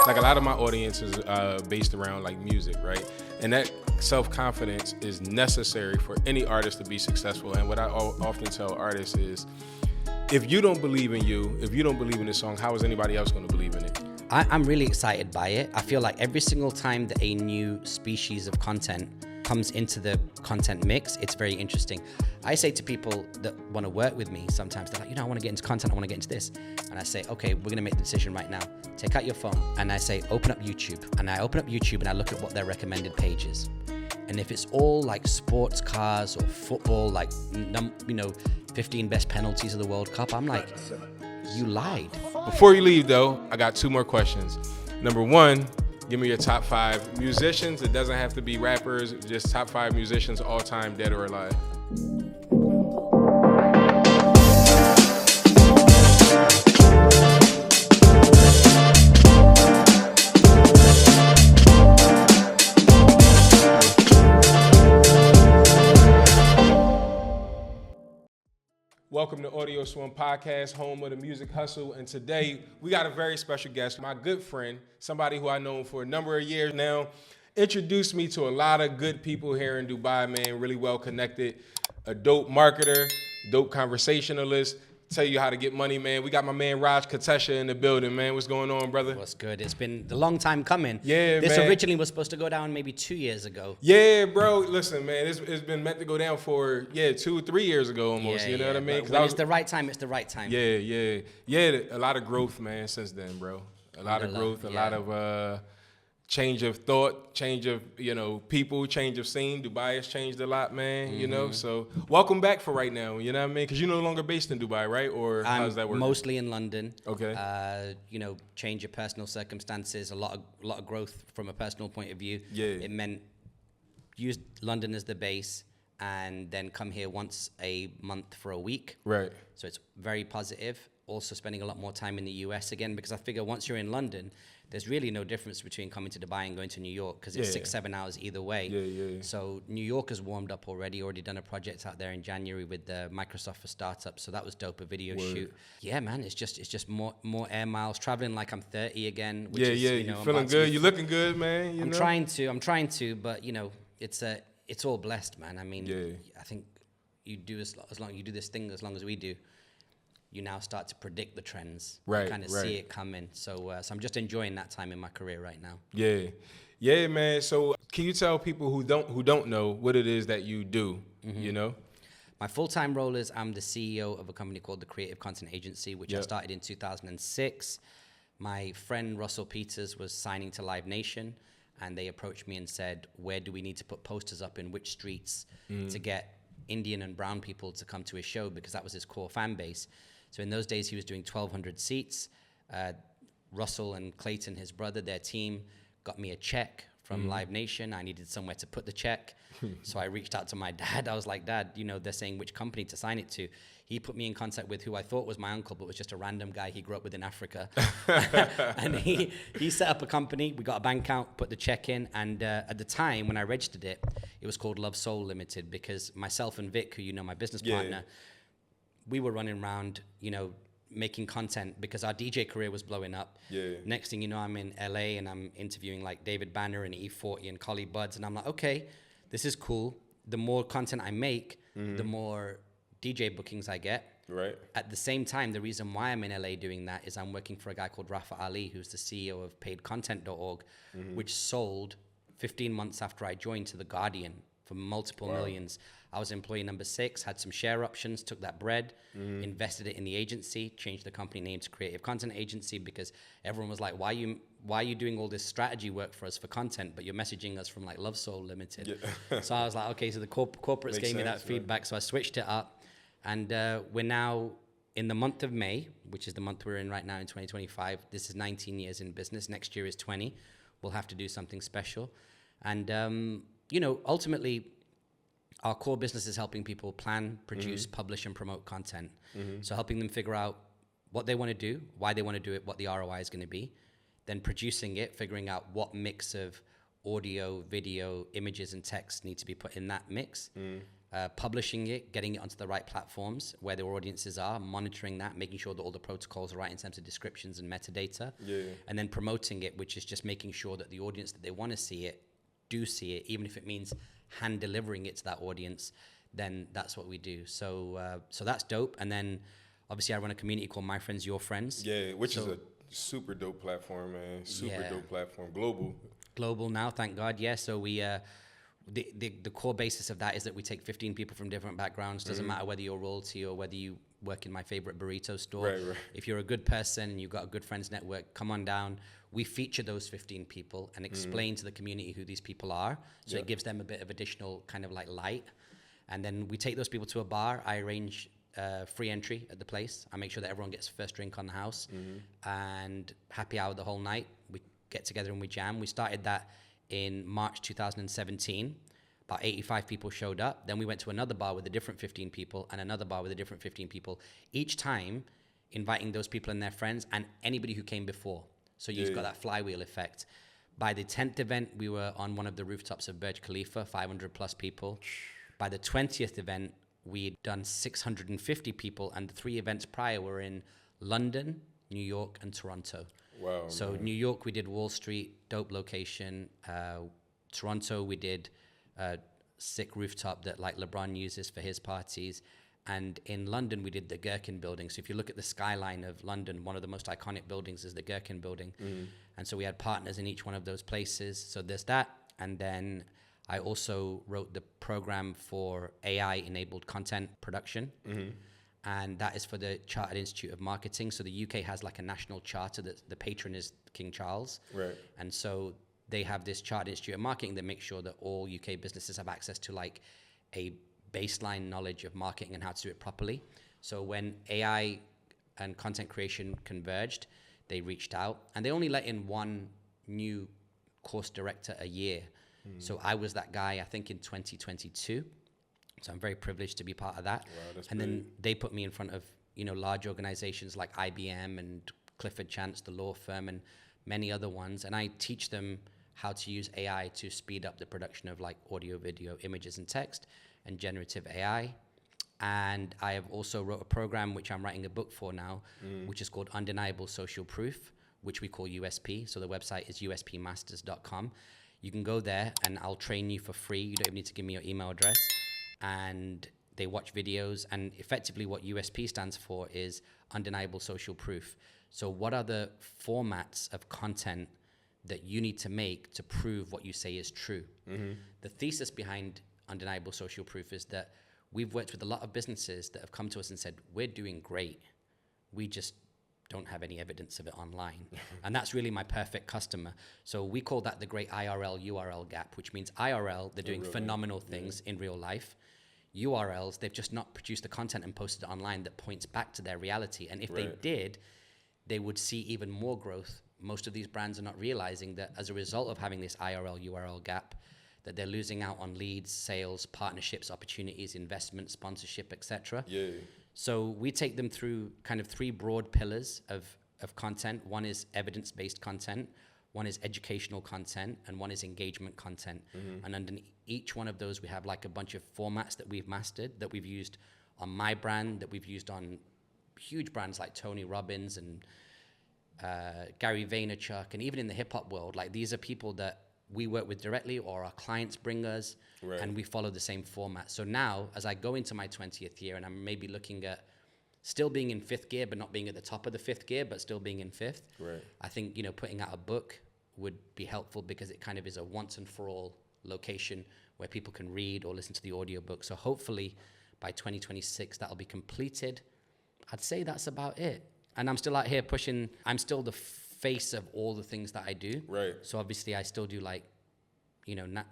like a lot of my audience is based around like music, right? And that self-confidence is necessary for any artist to be successful. And what I often tell artists is, if you don't believe in you, if you don't believe in this song, how is anybody else going to believe in it? I'm really excited by it. I feel like every single time that a new species of content comes into the content mix, it's very interesting. I say to people that want to work with me, sometimes they're like, I want to get into content, I want to get into this. And I say, okay, we're going to make the decision right now. Take out your phone. And I say, open up YouTube. And I open up YouTube and I look at what their recommended page is. And if it's all like sports cars or football, like, 15 best penalties of the World Cup, I'm like, you lied. Before you leave though, I got 2 more questions. Number 1, give me your top 5 musicians. It doesn't have to be rappers, just top 5 musicians all time, dead or alive. Welcome to AudioSwim Podcast, home of the music hustle. And today we got a very special guest, my good friend, somebody who I've known for a number of years now, introduced me to a lot of good people here in Dubai, man, really well connected, a dope marketer, dope conversationalist, tell you how to get money, man. We got my man Raj Kotecha in the building, man. What's going on, brother? What's good? It's been a long time coming. Yeah, this man. originally was supposed to go down maybe 2 years ago. Yeah, bro. Listen, man, it's been meant to go down for 2 or 3 years ago almost. You know what I mean? When it's the right time, it's the right time. Yeah. A lot of growth, man, since then, bro. A lot of growth, a lot of change of thought, change of people, change of scene. Dubai has changed a lot, man. So welcome back for right now. You know what I mean? Because you're no longer based in Dubai, right? Or how does that work? Mostly in London. Okay. Change of personal circumstances, a lot of growth from a personal point of view. Yeah. It meant use London as the base and then come here once a month for a week. Right. So it's very positive. Also spending a lot more time in the US again, because I figure once you're in London, there's really no difference between coming to Dubai and going to New York, because it's 6-7 hours either way. Yeah. So New York has warmed up already done a project out there in January with Microsoft for Startups. So that was dope, a video shoot. Yeah, man, it's just more air miles, traveling like I'm 30 again. Which is, you're feeling good. You're looking good, man. I'm trying to, but it's all blessed, man. I mean, I think you do as long you do this thing as long as we do, you now start to predict the trends. Right. You kind of see it coming. So I'm just enjoying that time in my career right now. Yeah, man. So can you tell people who don't know what it is that you do? My full-time role is I'm the CEO of a company called the Creative Content Agency, which I started in 2006. My friend Russell Peters was signing to Live Nation, and they approached me and said, where do we need to put posters up in which streets to get Indian and brown people to come to his show, because that was his core fan base. So in those days, he was doing 1,200 seats. Russell and Clayton, his brother, their team, got me a check from Live Nation. I needed somewhere to put the check. So I reached out to my dad. I was like, Dad, they're saying which company to sign it to. He put me in contact with who I thought was my uncle, but was just a random guy he grew up with in Africa. And he set up a company. We got a bank account, put the check in. And at the time when I registered it, it was called Love Soul Limited, because myself and Vic, who my business partner, we were running around, making content because our DJ career was blowing up. Next thing you know, I'm in LA and I'm interviewing like David Banner and E40 and Collie Buds. And I'm like, okay, this is cool. The more content I make, the more DJ bookings I get. Right. At the same time, the reason why I'm in LA doing that is I'm working for a guy called Rafa Ali, who's the CEO of paidcontent.org, which sold 15 months after I joined to The Guardian for multiple millions. I was employee number 6, had some share options, took that bread, invested it in the agency, changed the company name to Creative Content Agency, because everyone was like, why are you doing all this strategy work for us for content, but you're messaging us from like Love Soul Limited? So I was like, okay, so the corporates gave me that feedback, so I switched it up. And we're now in the month of May, which is the month we're in right now in 2025. This is 19 years in business. Next year is 20. We'll have to do something special. And, ultimately, our core business is helping people plan, produce, publish, and promote content. So helping them figure out what they want to do, why they want to do it, what the ROI is going to be. Then producing it, figuring out what mix of audio, video, images, and text need to be put in that mix. publishing it, getting it onto the right platforms where their audiences are, monitoring that, making sure that all the protocols are right in terms of descriptions and metadata, and then promoting it, which is just making sure that the audience that they want to see it do see it, even if it means hand delivering it to that audience. Then that's what we do. So that's dope. And then obviously I run a community called My Friends, Your Friends. Yeah, which is a super dope platform, man. Super dope platform. Global now, thank God. Yeah. So we the core basis of that is that we take 15 people from different backgrounds. Doesn't matter whether you're royalty or whether you work in my favorite burrito store. Right. If you're a good person and you've got a good friends network, come on down. We feature those 15 people and explain to the community who these people are. So it gives them a bit of additional kind of like light. And then we take those people to a bar. I arrange free entry at the place. I make sure that everyone gets first drink on the house and happy hour the whole night. We get together and we jam. We started that in March 2017. About 85 people showed up. Then we went to another bar with a different 15 people and another bar with a different 15 people. Each time inviting those people and their friends and anybody who came before. So you've got that flywheel effect. By the 10th event, we were on one of the rooftops of Burj Khalifa, 500 plus people. By the 20th event, we'd done 650 people, and the 3 events prior were in London, New York, and Toronto. Wow. So man. New York, we did Wall Street, dope location. Toronto, we did sick rooftop that like LeBron uses for his parties. And in London, we did the Gherkin building. So if you look at the skyline of London, one of the most iconic buildings is the Gherkin building. And so we had partners in each one of those places. So there's that. And then I also wrote the program for AI-enabled content production. And that is for the Chartered Institute of Marketing. So the UK has like a national charter that the patron is King Charles. Right. And so they have this Chartered Institute of Marketing that makes sure that all UK businesses have access to like a baseline knowledge of marketing and how to do it properly. So when AI and content creation converged, they reached out and they only let in one new course director a year. So I was that guy, I think in 2022. So I'm very privileged to be part of that. Wow, that's and big. then they put me in front of, large organizations like IBM and Clifford Chance, the law firm, and many other ones. And I teach them how to use AI to speed up the production of like audio, video, images, and text, and generative AI. And I have also wrote a program, which I'm writing a book for now, which is called Undeniable Social Proof, which we call USP. So the website is uspmasters.com. You can go there and I'll train you for free. You don't even need to give me your email address. And they watch videos. And effectively what USP stands for is Undeniable Social Proof. So what are the formats of content that you need to make to prove what you say is true? The thesis behind Undeniable Social Proof is that we've worked with a lot of businesses that have come to us and said, we're doing great. We just don't have any evidence of it online. And that's really my perfect customer. So we call that the great IRL URL gap, which means IRL, they're doing phenomenal things in real life. URLs, they've just not produced the content and posted it online that points back to their reality. And if they did, they would see even more growth. Most of these brands are not realizing that as a result of having this IRL URL gap, that they're losing out on leads, sales, partnerships, opportunities, investment, sponsorship, etc. So we take them through kind of 3 broad pillars of content. One is evidence-based content, one is educational content, and one is engagement content. And under each one of those, we have like a bunch of formats that we've mastered, that we've used on my brand, that we've used on huge brands like Tony Robbins and Gary Vaynerchuk, and even in the hip-hop world. Like these are people that we work with directly or our clients bring us, and we follow the same format. So now, as I go into my 20th year and I'm maybe looking at still being in 5th gear, but not being at the top of the 5th gear, but still being in 5th, I think, putting out a book would be helpful because it kind of is a once and for all location where people can read or listen to the audiobook. So hopefully by 2026, that'll be completed. I'd say that's about it. And I'm still out here pushing, I'm still the face of all the things that I do. So obviously I still do like,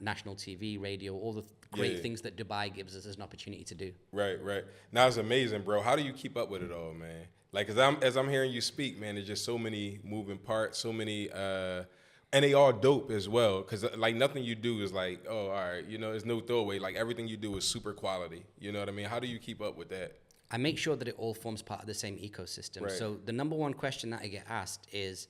national TV, radio, all the great things that Dubai gives us as an opportunity to do. Right. Now it's amazing, bro. How do you keep up with it all, man? Like, as I'm hearing you speak, man, there's just so many moving parts, so many, and they all dope as well. Cause like nothing you do is like, oh, all right, there's no throwaway. Like everything you do is super quality. You know what I mean? How do you keep up with that? I make sure that it all forms part of the same ecosystem. So the number one question that I get asked is,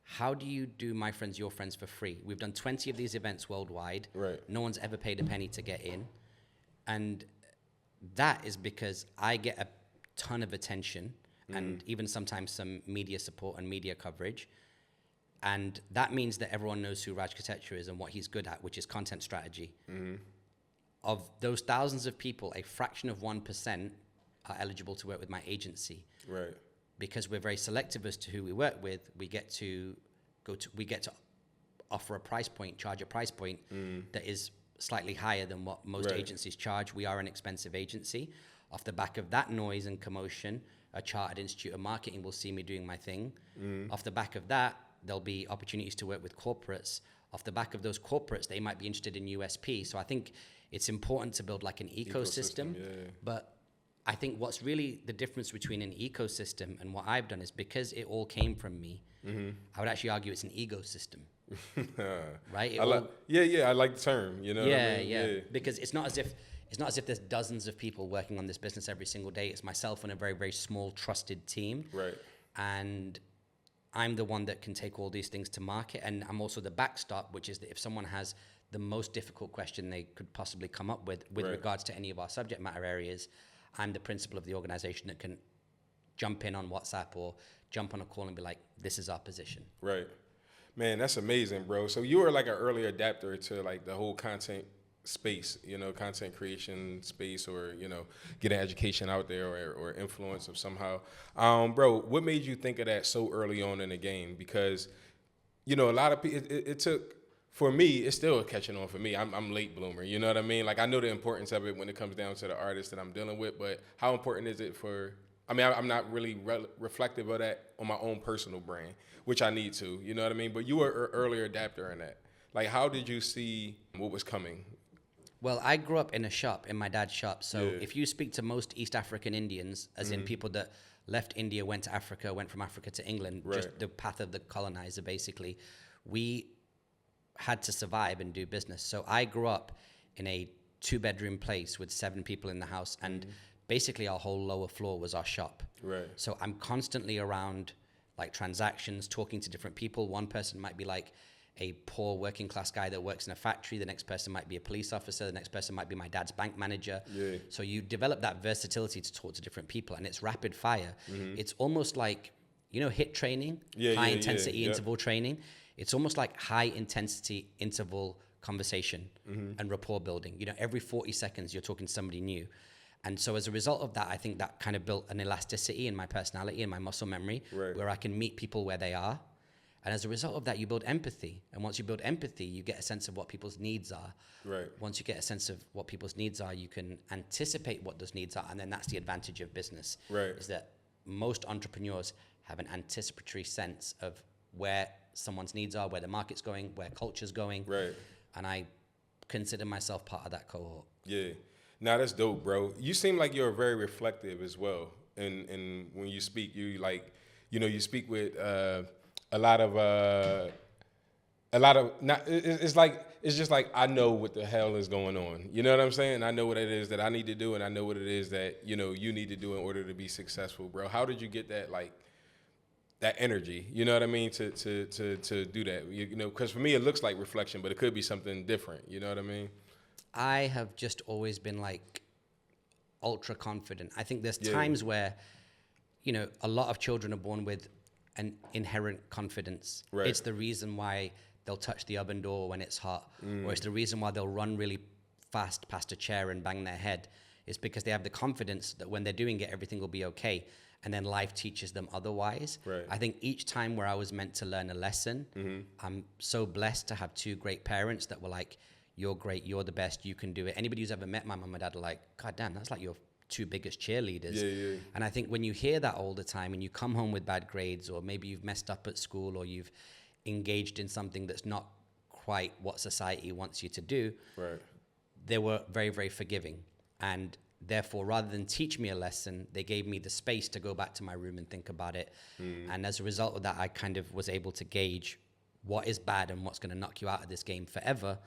how do you do My Friends, Your Friends for free? We've done 20 of these events worldwide. No one's ever paid a penny to get in. And that is because I get a ton of attention and even sometimes some media support and media coverage. And that means that everyone knows who Raj Kotecha is and what he's good at, which is content strategy. Of those thousands of people, a fraction of 1% are eligible to work with my agency. Right. Because we're very selective as to who we work with, we get to offer a price point, charge a price point that is slightly higher than what most agencies charge. We are an expensive agency. Off the back of that noise and commotion, a chartered institute of marketing will see me doing my thing. Off the back of that, there'll be opportunities to work with corporates. Off the back of those corporates, they might be interested in USP. So I think it's important to build like an ecosystem. But I think what's really the difference between an ecosystem and what I've done is because it all came from me, I would actually argue it's an ecosystem. Right? I like the term, you know what I mean? Yeah. Because it's not as if there's dozens of people working on this business every single day. It's myself and a very, very small trusted team. Right. And I'm the one that can take all these things to market. And I'm also the backstop, which is that if someone has the most difficult question they could possibly come up with regards to any of our subject matter areas, I'm the principal of the organization that can jump in on WhatsApp or jump on a call and be like, this is our position. Right. Man, that's amazing, bro. So you were like an early adapter to like the whole content space, you know, content creation space, or, you know, getting education out there or influence of somehow. Bro, what made you think of that so early on in the game? Because, you know, a lot of people, it took, for me, it's still catching on for me. I'm late bloomer, you know what I mean? Like, I know the importance of it when it comes down to the artists that I'm dealing with, but how important is it for, I mean, I'm not really reflective of that on my own personal brand, which I need to, you know what I mean? But you were an earlier adapter in that. Like, how did you see what was coming? Well, I grew up in a shop, in my dad's shop. So if you speak to most East African Indians, as in people that left India, went to Africa, went from Africa to England, just the path of the colonizer, basically, we had to survive and do business. So I grew up in a 2-bedroom place with 7 people in the house, and basically our whole lower floor was our shop. Right. So I'm constantly around like transactions, talking to different people. One person might be like a poor working class guy that works in a factory. The next person might be a police officer. The next person might be my dad's bank manager. Yeah. So you develop that versatility to talk to different people, and it's rapid fire. It's almost like, you know, HIIT training, high intensity interval training. It's almost like high intensity interval conversation and rapport building. You know, every 40 seconds you're talking to somebody new. And so as a result of that, I think that kind of built an elasticity in my personality and my muscle memory, where I can meet people where they are. And as a result of that, you build empathy. And once you build empathy, you get a sense of what people's needs are. Right. Once you get a sense of what people's needs are, you can anticipate what those needs are. And then that's the advantage of business. Right. Is that most entrepreneurs have an anticipatory sense of where someone's needs are, where the market's going, where culture's going. Right. And I consider myself part of that cohort. Yeah. Nah, that's dope, bro. You seem like you're very reflective as well. And when you speak, you like, you know, you speak with a lot of not. It's just like I know what the hell is going on. You know what I'm saying? I know what it is that I need to do, and I know what it is that, you know, you need to do in order to be successful, bro. How did you get that, like, that energy? You know what I mean? To do that. You know, because for me it looks like reflection, but it could be something different. You know what I mean? I have just always been like ultra confident. I think there's times where, you know, a lot of children are born with an inherent confidence. Right. It's the reason why they'll touch the oven door when it's hot, or it's the reason why they'll run really fast past a chair and bang their head. It's because they have the confidence that when they're doing it, everything will be okay. And then life teaches them otherwise. Right. I think each time where I was meant to learn a lesson, I'm so blessed to have 2 great parents that were like, you're great, you're the best, you can do it. Anybody who's ever met my mum and dad are like, God damn, that's like your 2 biggest cheerleaders. Yeah. And I think when you hear that all the time and you come home with bad grades, or maybe you've messed up at school, or you've engaged in something that's not quite what society wants you to do, they were very, very forgiving. And therefore, rather than teach me a lesson, they gave me the space to go back to my room and think about it. And as a result of that, I kind of was able to gauge what is bad and what's going to knock you out of this game forever.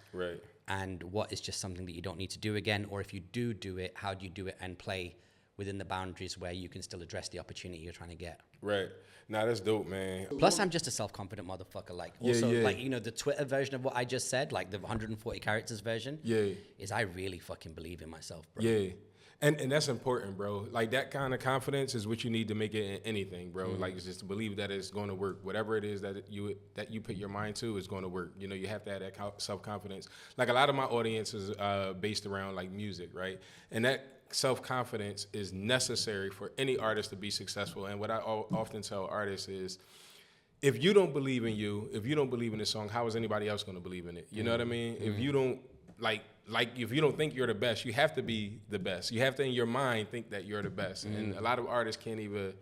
And what is just something that you don't need to do again. Or if you do it, how do you do it and play within the boundaries where you can still address the opportunity you're trying to get. Right. Nah, that's dope, man. Plus, I'm just a self-confident motherfucker. Like, also, like, you know, the Twitter version of what I just said, like the 140 characters version, is I really fucking believe in myself, bro. Yeah. And that's important, bro. Like, that kind of confidence is what you need to make it in anything, bro. Like, it's just to believe that it's going to work. Whatever it is that you put your mind to is going to work. You know, you have to have that self-confidence. Like, a lot of my audience is based around, like, music, right? And that self-confidence is necessary for any artist to be successful. And what I often tell artists is, if you don't believe in you, if you don't believe in the song, how is anybody else going to believe in it? You know what I mean? If you don't, like if you don't think you're the best, you have to be the best. You have to, in your mind, think that you're the best. And a lot of artists can't even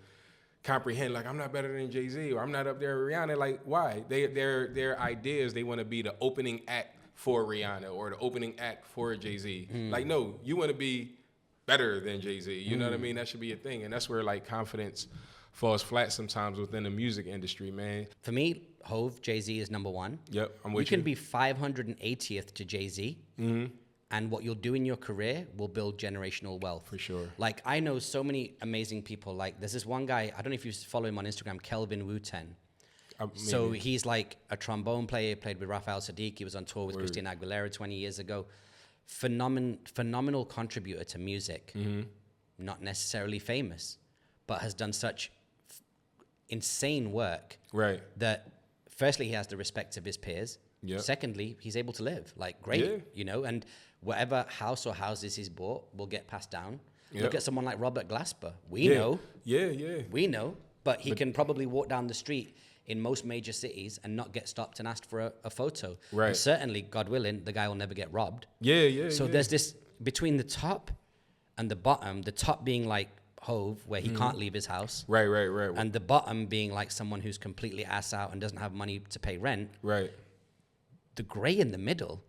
comprehend, like, I'm not better than Jay-Z, or I'm not up there with Rihanna. Like, why? Their ideas, they want to be the opening act for Rihanna or the opening act for Jay-Z. Like, no, you want to be better than Jay-Z. You know what I mean? That should be a thing. And that's where, like, confidence falls flat sometimes within the music industry, man. For me, Hove, Jay-Z is number one. Yep, I'm with you. You can be 580th to Jay-Z, and what you'll do in your career will build generational wealth. For sure. Like, I know so many amazing people. Like, there's this one guy, I don't know if you follow him on Instagram, Kelvin Wu-Ten. So he's like a trombone player, played with Raphael Sadiq. He was on tour with Christina Aguilera 20 years ago. Phenomenal contributor to music. Not necessarily famous, but has done such insane work. Right. That firstly, he has the respect of his peers. Yep. Secondly, he's able to live like great, you know, and whatever house or houses he's bought will get passed down. Look at someone like Robert Glasper. We know. We know. But he can probably walk down the street in most major cities and not get stopped and asked for a photo. Right. And certainly, God willing, the guy will never get robbed. So there's this between the top and the bottom, the top being like Hove, where he can't leave his house. Right. And the bottom being like someone who's completely ass out and doesn't have money to pay rent. Right. The gray in the middle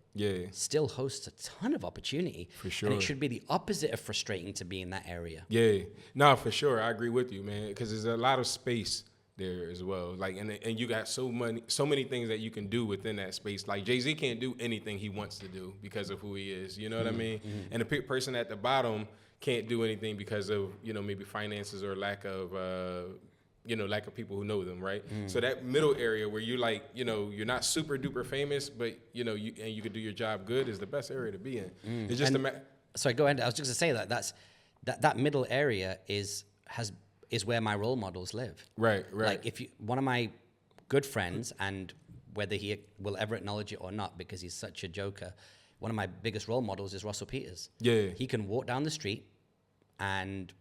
still hosts a ton of opportunity. For sure. And it should be the opposite of frustrating to be in that area. Yeah. No, for sure. I agree with you, man, because there's a lot of space there as well. Like, and you got so many things that you can do within that space. Like, Jay-Z can't do anything he wants to do because of who he is. You know what I mean? And the person at the bottom can't do anything because of, you know, maybe finances or lack of people who know them, right? So that middle area where you're like, you know, you're not super duper famous, but, you know, you can do your job good is the best area to be in. It's just Sorry, go ahead. I was just going to say that middle area is where my role models live. Right. Like, one of my good friends, and whether he will ever acknowledge it or not, because he's such a joker, one of my biggest role models is Russell Peters. Yeah. He can walk down the street and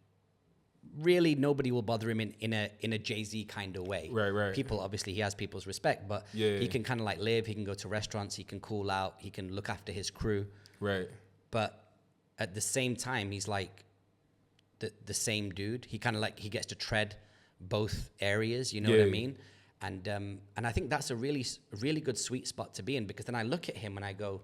really nobody will bother him in a Jay-Z kind of way. Right. People, obviously, he has people's respect, but he can kind of like live, he can go to restaurants, he can cool out, he can look after his crew. Right. But at the same time, he's like the same dude. He kind of like, he gets to tread both areas, you know what I mean? And I think that's a really good sweet spot to be in, because then I look at him and I go,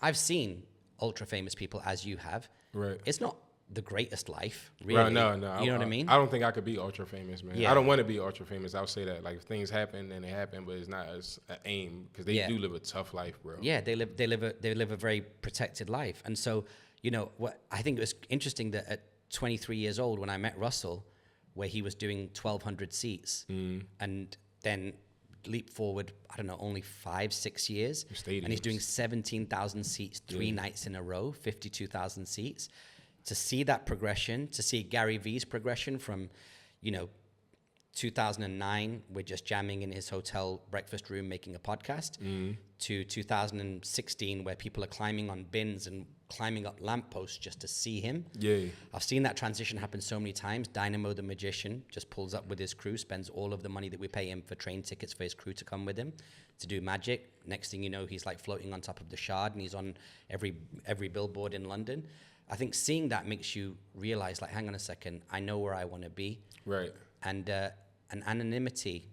I've seen ultra famous people, as you have. Right. It's not the greatest life, really. Right, no. You know what I mean? I don't think I could be ultra famous, man. Yeah. I don't want to be ultra famous. I'll say that. Like, if things happen, then they happen, but it's not as an aim, because they do live a tough life, bro. Yeah, they live a very protected life. And so, you know, what I think it was interesting that at 23 years old, when I met Russell, where he was doing 1,200 seats, and then leap forward, I don't know, only 5-6 years, Stadiums. and he's doing 17,000 seats 3 nights in a row, 52,000 seats. To see that progression, to see Gary Vee's progression from, you know, 2009, we're just jamming in his hotel breakfast room making a podcast, to 2016, where people are climbing on bins and climbing up lampposts just to see him. Yeah. I've seen that transition happen so many times. Dynamo the Magician just pulls up with his crew, spends all of the money that we pay him for train tickets for his crew to come with him to do magic. Next thing you know, he's like floating on top of the Shard, and he's on every billboard in London. I think seeing that makes you realize, like, hang on a second, I know where I want to be. Right. And an anonymity,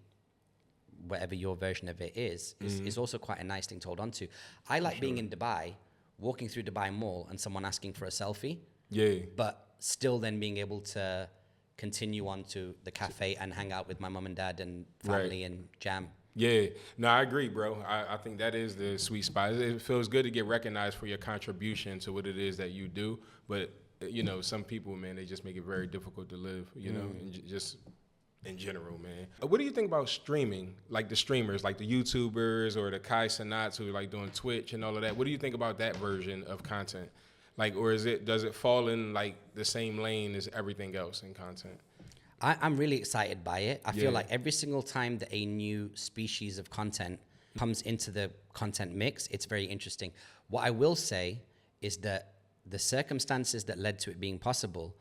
whatever your version of it is also quite a nice thing to hold on to. I like being in Dubai, walking through Dubai Mall, and someone asking for a selfie. Yeah. But still then being able to continue on to the cafe and hang out with my mom and dad and family and jam. Yeah, no, I agree, bro. I think that is the sweet spot. It feels good to get recognized for your contribution to what it is that you do, but you know, some people, man, they just make it very difficult to live, you know, and just in general, man. What do you think about streaming, like the streamers, like the YouTubers or the Kai Cenats who are like doing Twitch and all of that? What do you think about that version of content? Like, or does it fall in like the same lane as everything else in content? I'm really excited by it. I feel like every single time that a new species of content comes into the content mix, it's very interesting. What I will say is that the circumstances that led to it being possible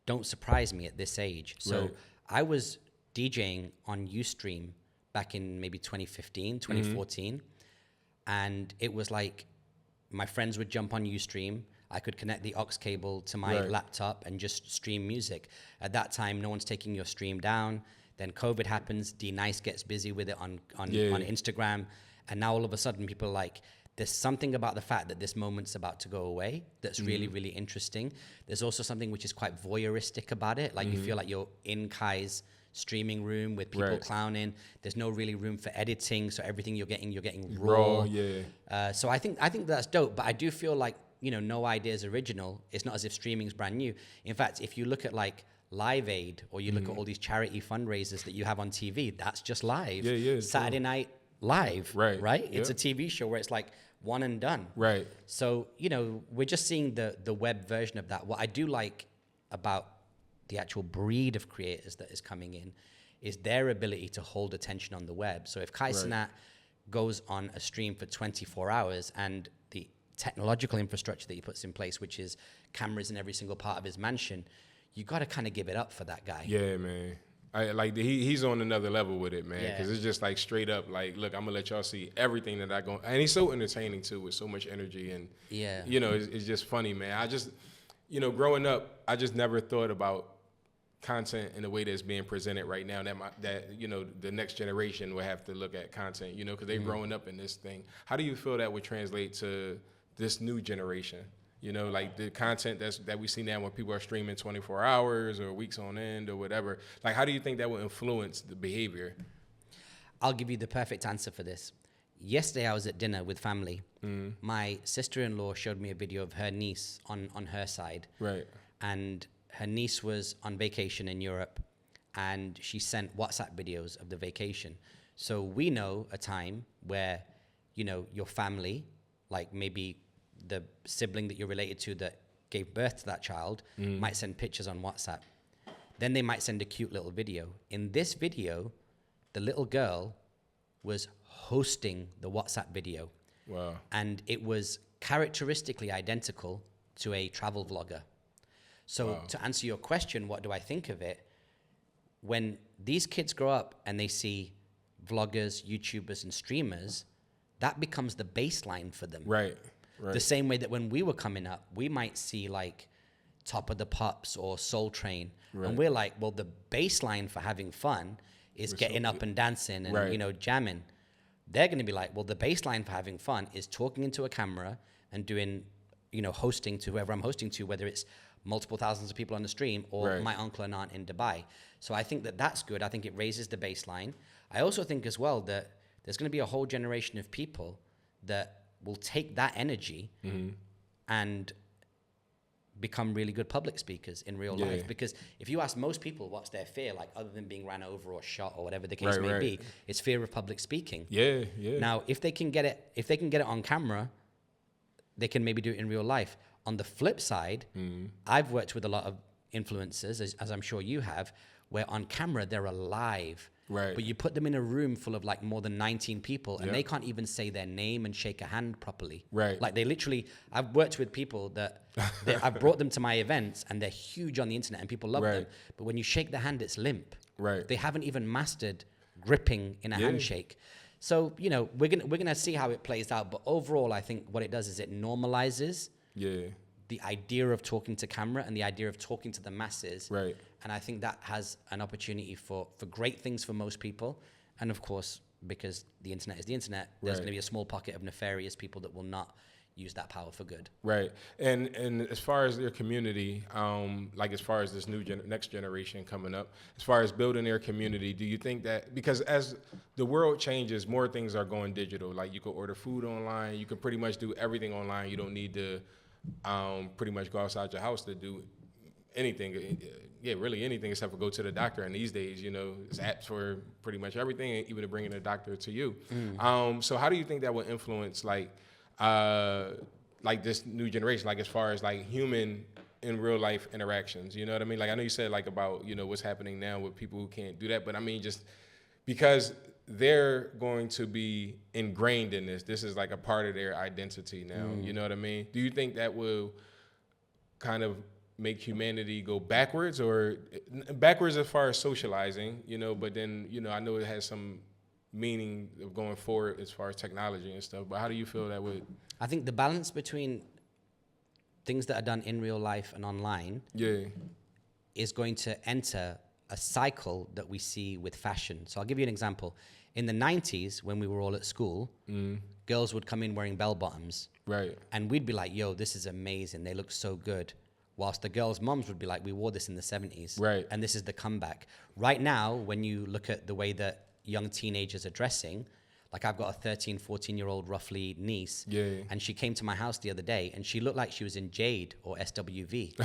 don't surprise me at this age. So I was DJing on Ustream back in maybe 2015, 2014. And it was like my friends would jump on Ustream. I could connect the aux cable to my laptop and just stream music. At that time, no one's taking your stream down. Then COVID happens. D-Nice gets busy with it on Instagram. And now all of a sudden people are like, there's something about the fact that this moment's about to go away that's really, really interesting. There's also something which is quite voyeuristic about it. Like you feel like you're in Kai's streaming room with people clowning. There's no really room for editing. So everything you're getting raw. So I think that's dope. But I do feel like, you know, no idea is original. It's not as if streaming's brand new. In fact, if you look at like Live Aid or you look at all these charity fundraisers that you have on TV, that's just live. Saturday Night Live, right? It's a TV show where it's like one and done. So, you know, we're just seeing the web version of that. What I do like about the actual breed of creators that is coming in is their ability to hold attention on the web. So if Kai Cenat goes on a stream for 24 hours and the technological infrastructure that he puts in place, which is cameras in every single part of his mansion, you got to kind of give it up for that guy. Yeah, man. He's on another level with it, man. Because it's just like straight up, like, look, I'm gonna let y'all see everything that I go. And he's so entertaining too, with so much energy, and you know, it's just funny, man. I just, you know, growing up, I just never thought about content in the way that's being presented right now. That you know, the next generation will have to look at content, you know, because they're growing up in this thing. How do you feel that would translate to this new generation? You know, like the content that we see now when people are streaming 24 hours or weeks on end or whatever. Like, how do you think that will influence the behavior? I'll give you the perfect answer for this. Yesterday, I was at dinner with family. My sister-in-law showed me a video of her niece on her side. And her niece was on vacation in Europe, and she sent WhatsApp videos of the vacation. So we know a time where, you know, your family, like maybe the sibling that you're related to that gave birth to that child, might send pictures on WhatsApp. Then they might send a cute little video. In this video, the little girl was hosting the WhatsApp video. Wow. And it was characteristically identical to a travel vlogger. So to answer your question, what do I think of it? When these kids grow up and they see vloggers, YouTubers, and streamers, that becomes the baseline for them. The same way that when we were coming up, we might see like Top of the Pops or Soul Train. And we're like, well, the baseline for having fun is getting up and dancing and, you know, jamming. They're going to be like, well, the baseline for having fun is talking into a camera and doing, you know, hosting to whoever I'm hosting to, whether it's multiple thousands of people on the stream or my uncle and aunt in Dubai. So I think that that's good. I think it raises the baseline. I also think as well that there's going to be a whole generation of people that will take that energy and become really good public speakers in real life. Because if you ask most people what's their fear, like other than being ran over or shot or whatever the case may be, it's fear of public speaking. Now, if they can get it on camera, they can maybe do it in real life. On the flip side, I've worked with a lot of influencers, as I'm sure you have, where on camera they're alive. But you put them in a room full of like more than 19 people and they can't even say their name and shake a hand properly. Like they literally, I've worked with people that I've brought them to my events and they're huge on the internet and people love them. But when you shake the hand, it's limp. They haven't even mastered gripping in a handshake. So, you know, we're gonna see how it plays out. But overall, I think what it does is it normalizes the idea of talking to camera and the idea of talking to the masses. And I think that has an opportunity for great things for most people. And of course, because the internet is the internet, there's going to be a small pocket of nefarious people that will not use that power for good. And as far as their community, like as far as this new next generation coming up, as far as building their community, do you think that, because as the world changes, more things are going digital. Like you can order food online, you can pretty much do everything online. You don't need to pretty much go outside your house to do anything. Really anything except for go to the doctor. And these days, it's apps for pretty much everything, even to bringing a doctor to you. So how do you think that would influence like this new generation, like as far as like human in real life interactions? You know what I mean? Like I know you said like about, what's happening now with people who can't do that, but I mean just because they're going to be ingrained in this. This is like a part of their identity now. You know what I mean? Do you think that will kind of make humanity go backwards, or backwards as far as socializing, but then, I know it has some meaning of going forward as far as technology and stuff, but how do you feel that would? I think the balance between things that are done in real life and online is going to enter a cycle that we see with fashion. So I'll give you an example. In the 90s, when we were all at school, girls would come in wearing bell bottoms. Right. And we'd be like, yo, this is amazing. They look so good. Whilst the girls' moms would be like, we wore this in the 70s. Right. And this is the comeback. Right now, when you look at the way that young teenagers are dressing, like I've got a 13, 14-year-old roughly niece. And she came to my house the other day and she looked like she was in Jade or SWV.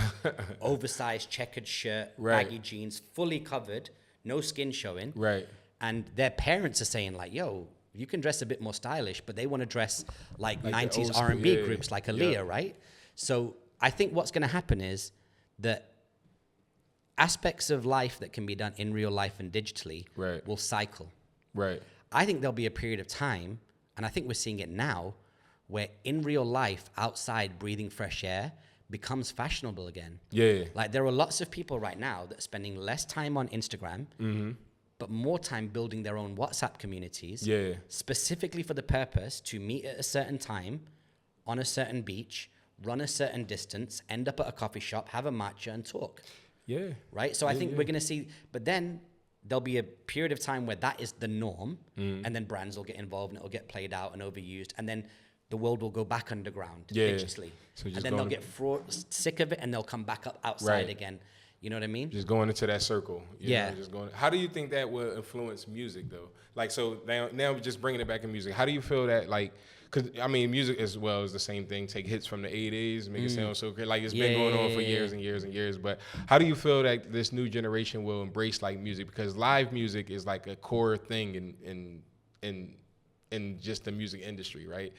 Oversized checkered shirt, baggy jeans, fully covered, no skin showing. Right. And their parents are saying like, yo, you can dress a bit more stylish, but they want to dress like 90s R&B groups like Aaliyah, right? So I think what's going to happen is that aspects of life that can be done in real life and digitally will cycle. Right. I think there'll be a period of time, and I think we're seeing it now, where in real life, outside breathing fresh air becomes fashionable again. Yeah. Like there are lots of people right now that are spending less time on Instagram, but more time building their own WhatsApp communities, specifically for the purpose to meet at a certain time on a certain beach, run a certain distance, end up at a coffee shop, have a matcha and talk. Yeah. Right? So I think we're going to see, but then there'll be a period of time where that is the norm, and then brands will get involved and it'll get played out and overused, and then the world will go back underground digitally. So and then they'll get sick of it and they'll come back up outside again. You know what I mean? Just going into that circle. You know, just going. How do you think that will influence music though? Like, so now just bringing it back in music. How do you feel that, like, because I mean, music as well is the same thing. Take hits from the 80s, make it sound so great. Like it's been going on for years and years and years. But how do you feel that this new generation will embrace like music? Because live music is like a core thing in just the music industry, right?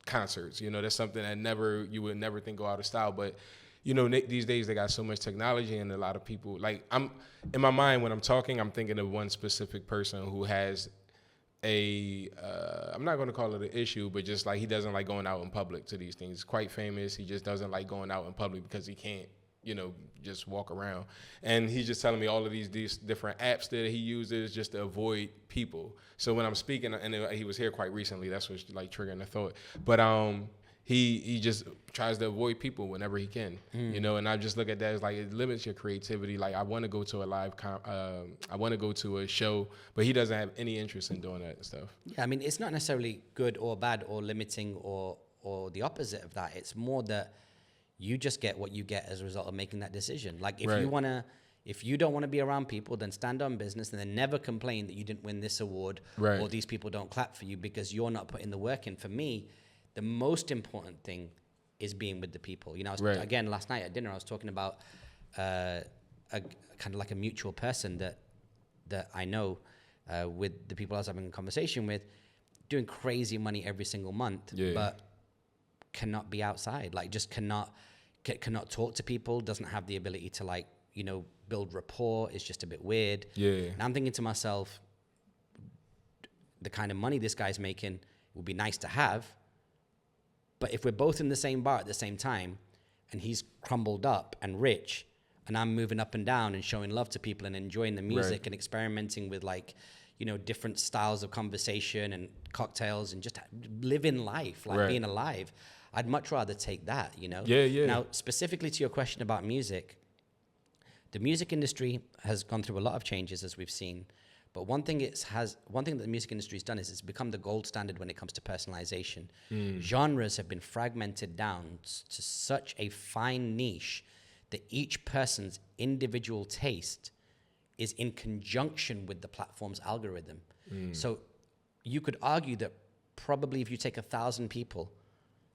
Concerts, that's something that you would never think go out of style. But these days they got so much technology, and a lot of people, like, I'm in my mind when I'm talking, I'm thinking of one specific person who has I'm not going to call it an issue, but just like he doesn't like going out in public to these things. He's quite famous. He just doesn't like going out in public because he can't, just walk around. And he's just telling me all of these different apps that he uses just to avoid people. So when I'm speaking, and he was here quite recently, that's what's like triggering the thought. But he just tries to avoid people whenever he can, and I just look at that as like it limits your creativity. Like I want to go to a live, I want to go to a show, but he doesn't have any interest in doing that stuff. Yeah, I mean, it's not necessarily good or bad or limiting or the opposite of that. It's more that you just get what you get as a result of making that decision. Like if you don't want to be around people, then stand on business and then never complain that you didn't win this award or these people don't clap for you because you're not putting the work in. For me, the most important thing is being with the people. Again, last night at dinner, I was talking about a kind of like a mutual person that I know with the people I was having a conversation with, doing crazy money every single month, but cannot be outside, like just cannot talk to people, doesn't have the ability to build rapport. It's just a bit weird. And I'm thinking to myself, the kind of money this guy's making would be nice to have, but if we're both in the same bar at the same time and he's crumbled up and rich and I'm moving up and down and showing love to people and enjoying the music and experimenting with different styles of conversation and cocktails and just living life, being alive, I'd much rather take that, Now, specifically to your question about music, the music industry has gone through a lot of changes, as we've seen. But one thing that the music industry has done is it's become the gold standard when it comes to personalization. Genres have been fragmented down to such a fine niche that each person's individual taste is in conjunction with the platform's algorithm. So you could argue that probably if you take 1,000 people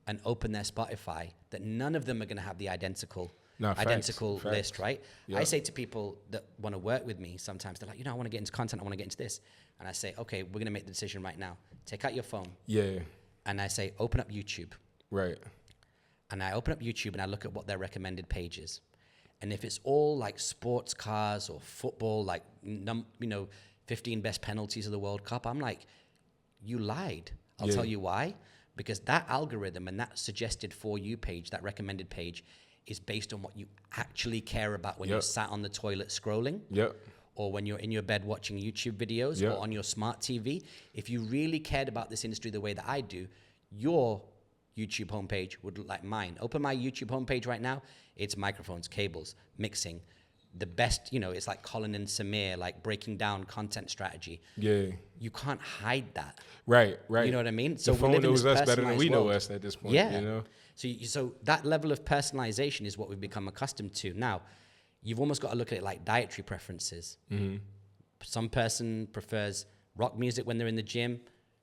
and open their Spotify, that none of them are going to have the identical Facts. list, right? Yep. I say to people that want to work with me, sometimes they're like, I want to get into content, I want to get into this. And I say, okay, we're going to make the decision right now. Take out your phone. Yeah. And I say, open up YouTube. Right. And I open up YouTube and I look at what their recommended page is. And if it's all like sports cars or football, like, 15 best penalties of the World Cup, I'm like, you lied. I'll tell you why. Because that algorithm and that suggested For You page, that recommended page, is based on what you actually care about when you're sat on the toilet scrolling. Yep. Or when you're in your bed watching YouTube videos or on your smart TV. If you really cared about this industry the way that I do, your YouTube homepage would look like mine. Open my YouTube homepage right now. It's microphones, cables, mixing. The best, it's like Colin and Samir, like breaking down content strategy. Yeah. You can't hide that. Right. You know what I mean? So the phone knows us better than we know us at this point. Yeah. So that level of personalization is what we've become accustomed to. Now, you've almost got to look at it like dietary preferences. Mm-hmm. Some person prefers rock music when they're in the gym,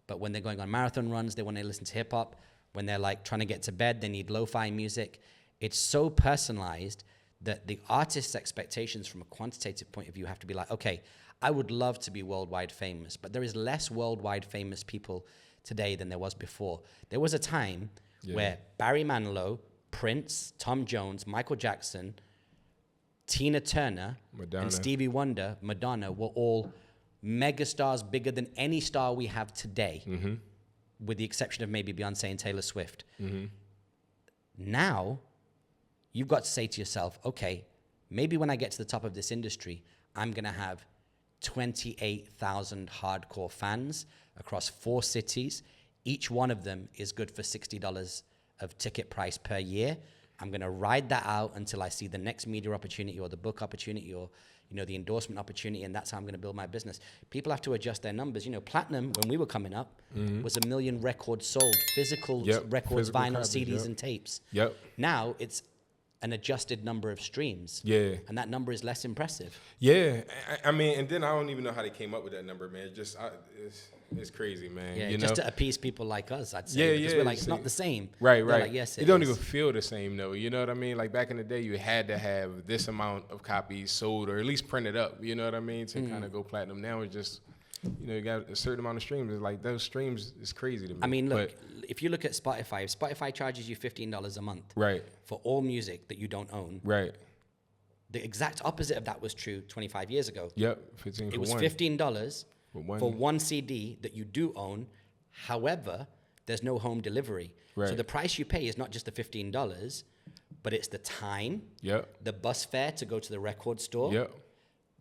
but when they're going on marathon runs, they want to listen to hip hop. When they're like trying to get to bed, they need lo-fi music. It's so personalized that the artist's expectations from a quantitative point of view have to be like, okay, I would love to be worldwide famous, but there is less worldwide famous people today than there was before. There was a time where Barry Manilow, Prince, Tom Jones, Michael Jackson, Tina Turner, and Stevie Wonder, Madonna, were all megastars, bigger than any star we have today, with the exception of maybe Beyonce and Taylor Swift. Now, you've got to say to yourself, okay, maybe when I get to the top of this industry, I'm going to have 28,000 hardcore fans across 4 cities. Each one of them is good for $60 of ticket price per year. I'm going to ride that out until I see the next media opportunity or the book opportunity or, the endorsement opportunity, and that's how I'm going to build my business. People have to adjust their numbers. Platinum, when we were coming up, was 1 million records sold, physical records, vinyl, copies, CDs, and tapes. Now it's an adjusted number of streams. Yeah. And that number is less impressive. Yeah. I mean, and then I don't even know how they came up with that number, man. It's crazy, man. Yeah, just to appease people like us, I'd say. Because we're like, it's not the same. Right. Like, yes, it don't even feel the same, though. You know what I mean? Like, back in the day, you had to have this amount of copies sold or at least printed up, you know what I mean, to kind of go platinum. Now it's just, you got a certain amount of streams. It's like, those streams is crazy to me. I mean, look, if you look at Spotify, if Spotify charges you $15 a month for all music that you don't own, the exact opposite of that was true 25 years ago. Yep, 15 for It was one. $15 for one CD that you do own. However, there's no home delivery. So the price you pay is not just the $15, but it's the time, the bus fare to go to the record store.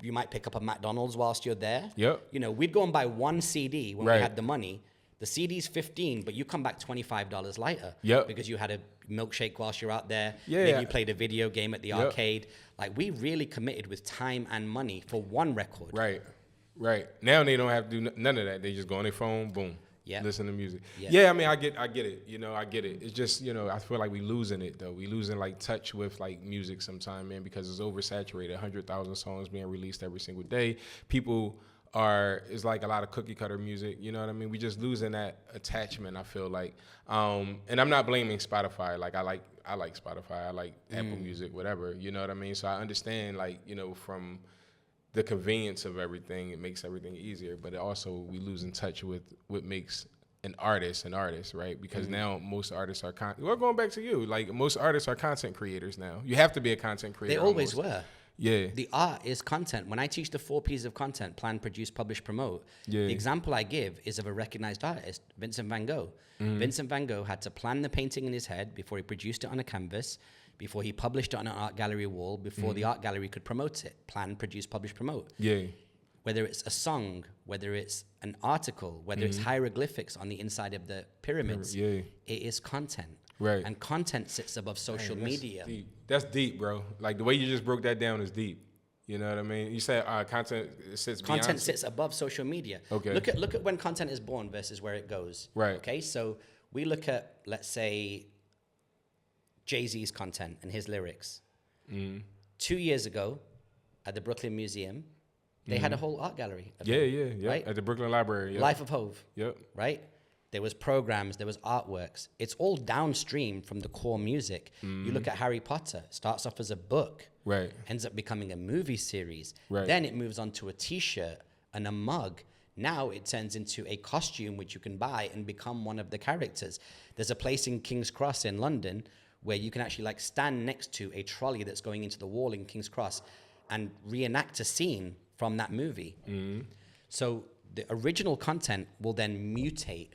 You might pick up a McDonald's whilst you're there. We'd go and buy one CD when we had the money. The CD's $15, but you come back $25 lighter. Because you had a milkshake whilst you're out there. Maybe you played a video game at the arcade. Like, we really committed with time and money for one record. Right. Now they don't have to do none of that. They just go on their phone, boom, listen to music. I mean, I get it. I get it. It's just, I feel like we losing it, though. We losing, like, touch with, like, music sometime, man, because it's oversaturated. 100,000 songs being released every single day. People it's like a lot of cookie cutter music, you know what I mean? We just losing that attachment, I feel like. And I'm not blaming Spotify. Like, I like Spotify. I like Apple Music, whatever, you know what I mean? So I understand, like, from the convenience of everything, it makes everything easier, but also we lose in touch with what makes an artist, right? Because now most artists are we're going back to you. Like, most artists are content creators now. You have to be a content creator. They always were. Yeah. The art is content. When I teach the 4 P's of content, plan, produce, publish, promote, the example I give is of a recognized artist, Vincent van Gogh. Vincent van Gogh had to plan the painting in his head before he produced it on a canvas, before he published it on an art gallery wall, before the art gallery could promote it. Plan, produce, publish, promote. Whether it's a song, whether it's an article, whether it's hieroglyphics on the inside of the pyramids, it is content. And content sits above social media. Deep. That's deep, bro. Like, the way you just broke that down is deep. You know what I mean? You said content sits beyond. Content sits above social media. Okay. Look at when content is born versus where it goes. Okay, so we look at, let's say, Jay-Z's content and his lyrics. 2 years ago, at the Brooklyn Museum, they had a whole art gallery. Right? At the Brooklyn Library. Life of Hove. Yep. Right? there was programs, there was artworks. It's all downstream from the core music. You look at Harry Potter, starts off as a book, Right. ends up becoming a movie series. Right. Then it moves on to a t-shirt and a mug. Now it turns into a costume which you can buy and become one of the characters. There's a place in King's Cross in London where you can actually like stand next to a trolley that's going into the wall in King's Cross and reenact a scene from that movie. So the original content will then mutate.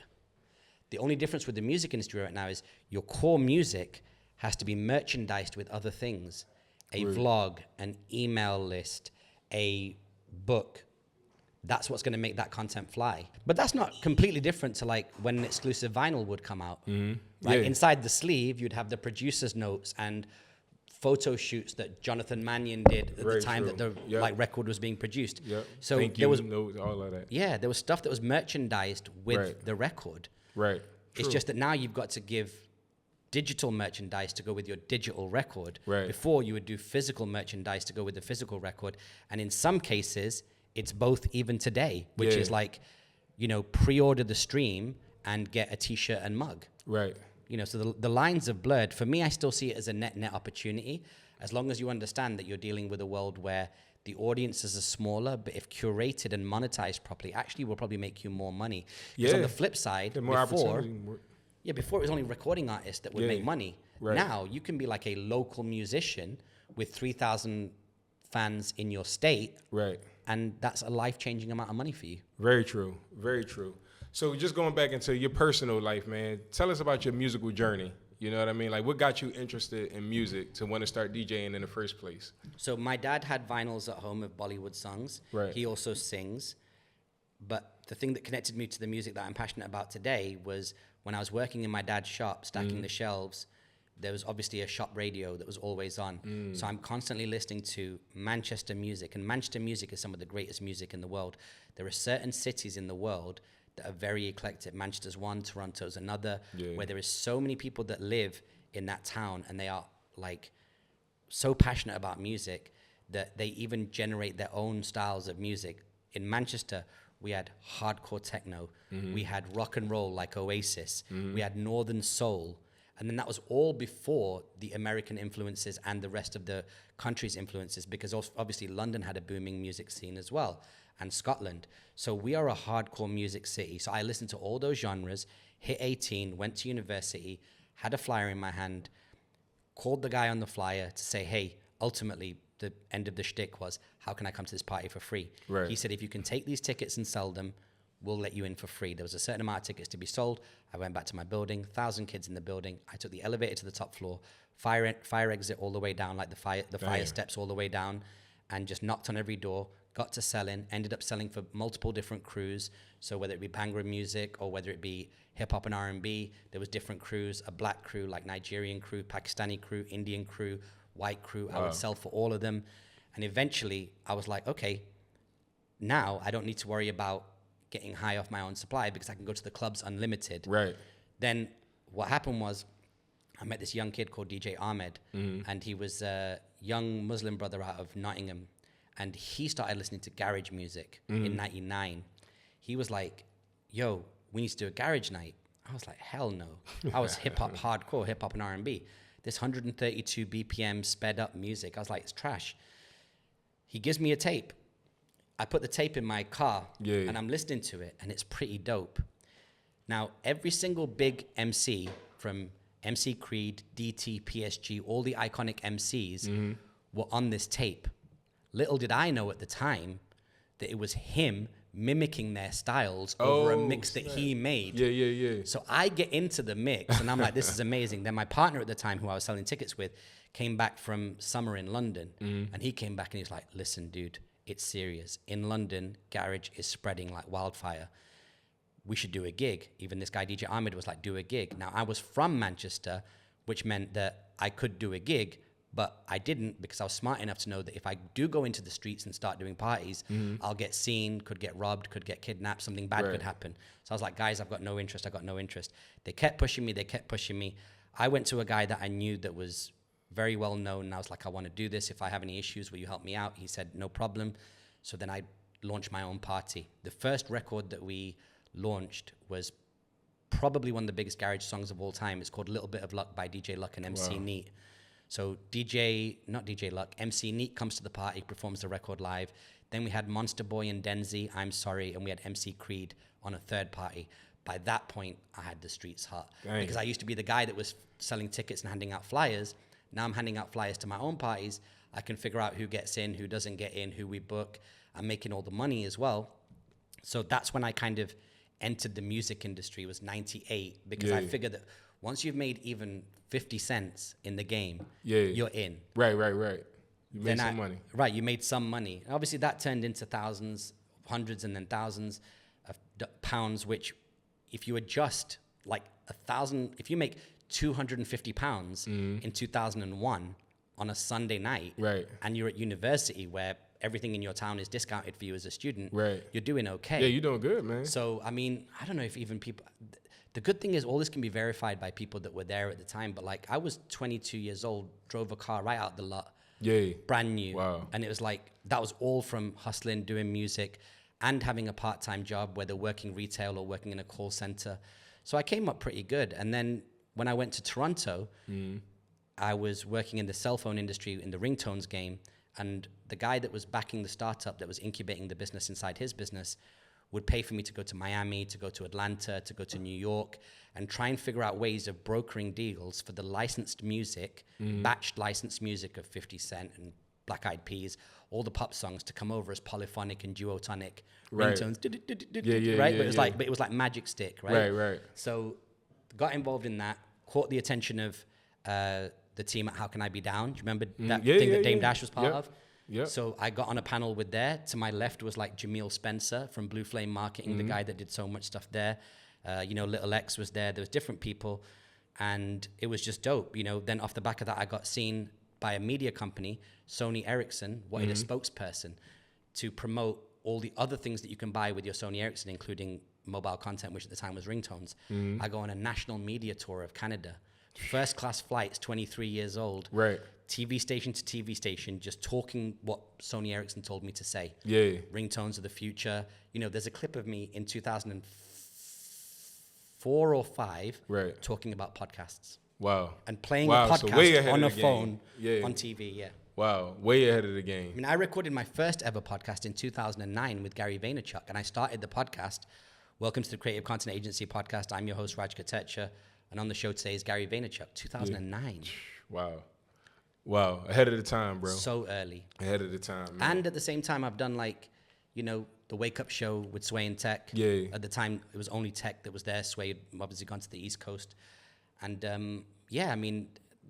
The only difference with the music industry right now is your core music has to be merchandised with other things. A vlog, an email list, a book. That's what's going to make that content fly. But that's not completely different to like when an exclusive vinyl would come out. Right? Yeah. Inside the sleeve, you'd have the producer's notes and photo shoots that Jonathan Mannion did at the time that the like record was being produced. So there was notes, all of that. Yeah, there was stuff that was merchandised with the record. Right. It's just that now you've got to give digital merchandise to go with your digital record. Right. Before you would do physical merchandise to go with the physical record. And in some cases, it's both even today, which is like, you know, pre-order the stream and get a t-shirt and mug. Right. You know, so the lines have blurred. For me, I still see it as a net opportunity, as long as you understand that you're dealing with a world where the audiences are smaller, but if curated and monetized properly, actually will probably make you more money. Because on the flip side, before it was only recording artists that would make money. Right. Now you can be like a local musician with 3,000 fans in your state. Right. And that's a life-changing amount of money for you. Very true. Very true. So just going back into your personal life, man, tell us about your musical journey. You know what I mean? Like, what got you interested in music to want to start DJing in the first place? So my dad had vinyls at home of Bollywood songs. Right. He also sings. But the thing that connected me to the music that I'm passionate about today was when I was working in my dad's shop, stacking the shelves, there was obviously a shop radio that was always on. So I'm constantly listening to Manchester music. And Manchester music is some of the greatest music in the world. There are certain cities in the world that are very eclectic. Manchester's one, Toronto's another, where there is so many people that live in that town and they are like so passionate about music that they even generate their own styles of music. In Manchester, we had hardcore techno, we had rock and roll like Oasis, we had northern soul, and then that was all before the American influences and the rest of the country's influences, because obviously London had a booming music scene as well, and Scotland. So we are a hardcore music city. So I listened to all those genres, hit 18, went to university, had a flyer in my hand, called the guy on the flyer to say, hey, ultimately, the end of the shtick was, how can I come to this party for free? Right. He said, if you can take these tickets and sell them, we'll let you in for free. There was a certain amount of tickets to be sold. I went back to my building, 1,000 kids in the building. I took the elevator to the top floor, fire exit all the way down, like the fire steps all the way down, and just knocked on every door, got to selling, ended up selling for multiple different crews. So whether it be Bhangra music or whether it be hip hop and R&B, there was different crews, a black crew, like Nigerian crew, Pakistani crew, Indian crew, white crew. I would sell for all of them. And eventually I was like, okay, now I don't need to worry about getting high off my own supply because I can go to the clubs unlimited. Right. Then what happened was I met this young kid called DJ Ahmed, and he was a young Muslim brother out of Nottingham. And he started listening to garage music in 99. He was like, yo, we need to do a garage night. I was like, hell no. I was hip-hop, hardcore, hip-hop and R&B. This 132 BPM sped up music. I was like, it's trash. He gives me a tape. I put the tape in my car and I'm listening to it and it's pretty dope. Now, every single big MC from MC Creed, DT, PSG, all the iconic MCs were on this tape. Little did I know at the time that it was him mimicking their styles over a mix that he made. So I get into the mix and I'm like, this is amazing. Then my partner at the time, who I was selling tickets with, came back from summer in London and he came back and he's like, listen, dude, it's serious. In London, garage is spreading like wildfire. We should do a gig. Even this guy, DJ Ahmed, was like, do a gig. Now, I was from Manchester, which meant that I could do a gig, but I didn't because I was smart enough to know that if I do go into the streets and start doing parties, I'll get seen, could get robbed, could get kidnapped, something bad could happen. So I was like, guys, I've got no interest. They kept pushing me. I went to a guy that I knew that was very well known, and I was like, I want to do this. If I have any issues, will you help me out? He said, no problem. So then I launched my own party. The first record that we launched was probably one of the biggest garage songs of all time. It's called Little Bit of Luck by DJ Luck and MC Neat. So not DJ Luck, MC Neat comes to the party, performs the record live. Then we had Monster Boy and Denzi, I'm Sorry, and we had MC Creed on a third party. By that point, I had the streets hot. Dang. Because I used to be the guy that was selling tickets and handing out flyers. Now I'm handing out flyers to my own parties. I can figure out who gets in, who doesn't get in, who we book. I'm making all the money as well. So that's when I kind of entered the music industry, was 98, because I figured that once you've made even 50 cents in the game, you're in. Right. You made some money. Right, you made some money. And obviously that turned into thousands, hundreds, and then thousands of pounds, which if you adjust like 1,000, if you make 250 pounds in 2001 on a Sunday night, and you're at university where everything in your town is discounted for you as a student, you're doing okay. Yeah, you're doing good, man. So, I mean, I don't know if even people, the good thing is all this can be verified by people that were there at the time, but like I was 22 years old, drove a car right out the lot, brand new. Wow. And it was like, that was all from hustling, doing music, and having a part-time job, whether working retail or working in a call center. So I came up pretty good. And then when I went to Toronto, I was working in the cell phone industry in the ringtones game. And the guy that was backing the startup that was incubating the business inside his business would pay for me to go to Miami, to go to Atlanta, to go to New York, and try and figure out ways of brokering deals for the licensed music, batched licensed music of 50 Cent and Black Eyed Peas, all the pop songs to come over as polyphonic and duotonic ringtones, right? But it was like Magic Stick, right? Right. So got involved in that, caught the attention of the team at How Can I Be Down? Do you remember that thing that Dame Dash was part of? Yeah. So I got on a panel with there. To my left was like Jameel Spencer from Blue Flame Marketing, the guy that did so much stuff there. Little X was there. There was different people, and it was just dope. Then off the back of that, I got seen by a media company. Sony Ericsson wanted a spokesperson to promote all the other things that you can buy with your Sony Ericsson, including mobile content, which at the time was ringtones. I go on a national media tour of Canada. First class flights, 23 years old. Right. TV station to TV station, just talking what Sony Ericsson told me to say. Yeah. Ringtones of the future. There's a clip of me in 2004 or 5 talking about podcasts. Wow. And playing a podcast on a phone on TV, Wow, way ahead of the game. I mean, I recorded my first ever podcast in 2009 with Gary Vaynerchuk, and I started the podcast, Welcome to the Creative Content Agency podcast. I'm your host, Raj Kotecha, and on the show today is Gary Vaynerchuk, 2009. Wow, ahead of the time, bro. So early. Ahead of the time, man. And at the same time, I've done the Wake Up Show with Sway and Tech. Yeah. At the time, it was only Tech that was there. Sway had obviously gone to the East Coast. And I mean,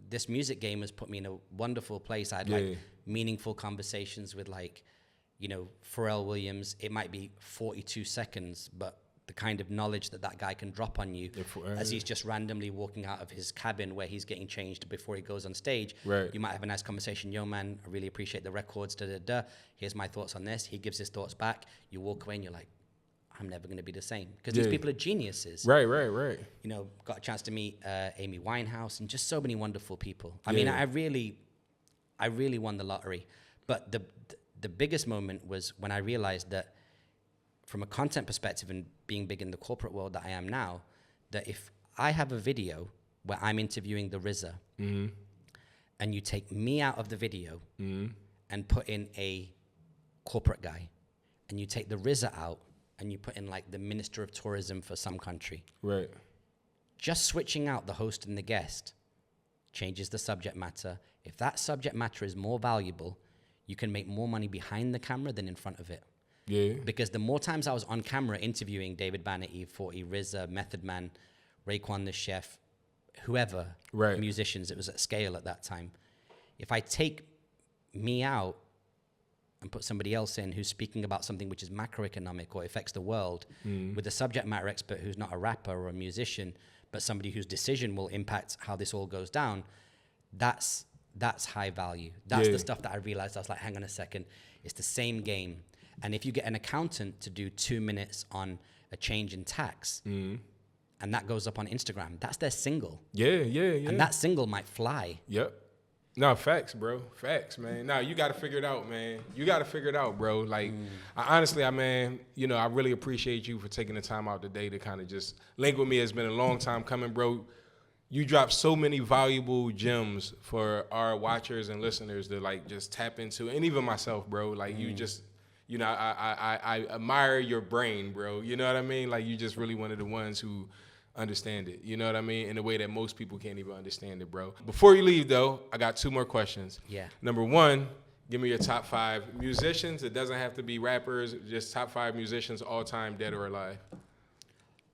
this music game has put me in a wonderful place. I had meaningful conversations with Pharrell Williams. It might be 42 seconds, but the kind of knowledge that guy can drop on you as he's just randomly walking out of his cabin where he's getting changed before he goes on stage. Right. You might have a nice conversation. Yo, man, I really appreciate the records. Here's my thoughts on this. He gives his thoughts back. You walk away and you're like, I'm never going to be the same. Because these people are geniuses. Right. Got a chance to meet Amy Winehouse and just so many wonderful people. I mean, I really won the lottery. But the biggest moment was when I realized that from a content perspective and being big in the corporate world that I am now, that if I have a video where I'm interviewing the RZA and you take me out of the video and put in a corporate guy, and you take the RZA out and you put in like the Minister of Tourism for some country. Right. Just switching out the host and the guest changes the subject matter. If that subject matter is more valuable, you can make more money behind the camera than in front of it. Yeah. Because the more times I was on camera interviewing David Banner, E40, RZA, Method Man, Raekwon the Chef, whoever, musicians, it was at scale at that time. If I take me out and put somebody else in who's speaking about something which is macroeconomic or affects the world with a subject matter expert who's not a rapper or a musician, but somebody whose decision will impact how this all goes down, that's high value. That's the stuff that I realized. I was like, hang on a second, it's the same game. And if you get an accountant to do 2 minutes on a change in tax, and that goes up on Instagram, that's their single. Yeah. And that single might fly. Yep. No, facts, bro. Facts, man. No, you got to figure it out, man. You got to figure it out, bro. Like, honestly, man, I really appreciate you for taking the time out today to kind of just link with me. It's been a long time coming, bro. You dropped so many valuable gems for our watchers and listeners to, like, just tap into, and even myself, bro. Like, you just, I admire your brain, bro. You know what I mean? Like, you just really one of the ones who understand it, you know what I mean, in a way that most people can't even understand it, bro. Before you leave, though, I got 2 more questions. Yeah. Number 1, give me your top 5 musicians. It doesn't have to be rappers, just top 5 musicians all time, dead or alive.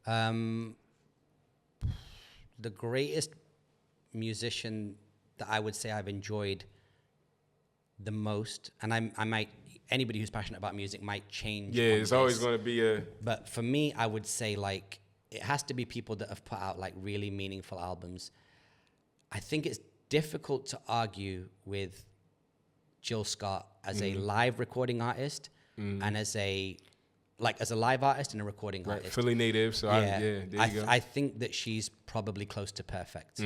The greatest musician that I would say I've enjoyed the most, and I might, anybody who's passionate about music might change. Yeah, it's always going to be a... But for me, I would say, like, it has to be people that have put out, like, really meaningful albums. I think it's difficult to argue with Jill Scott as a live recording artist and as a live artist and a recording artist. Philly native, so there you go. I think that she's probably close to perfect.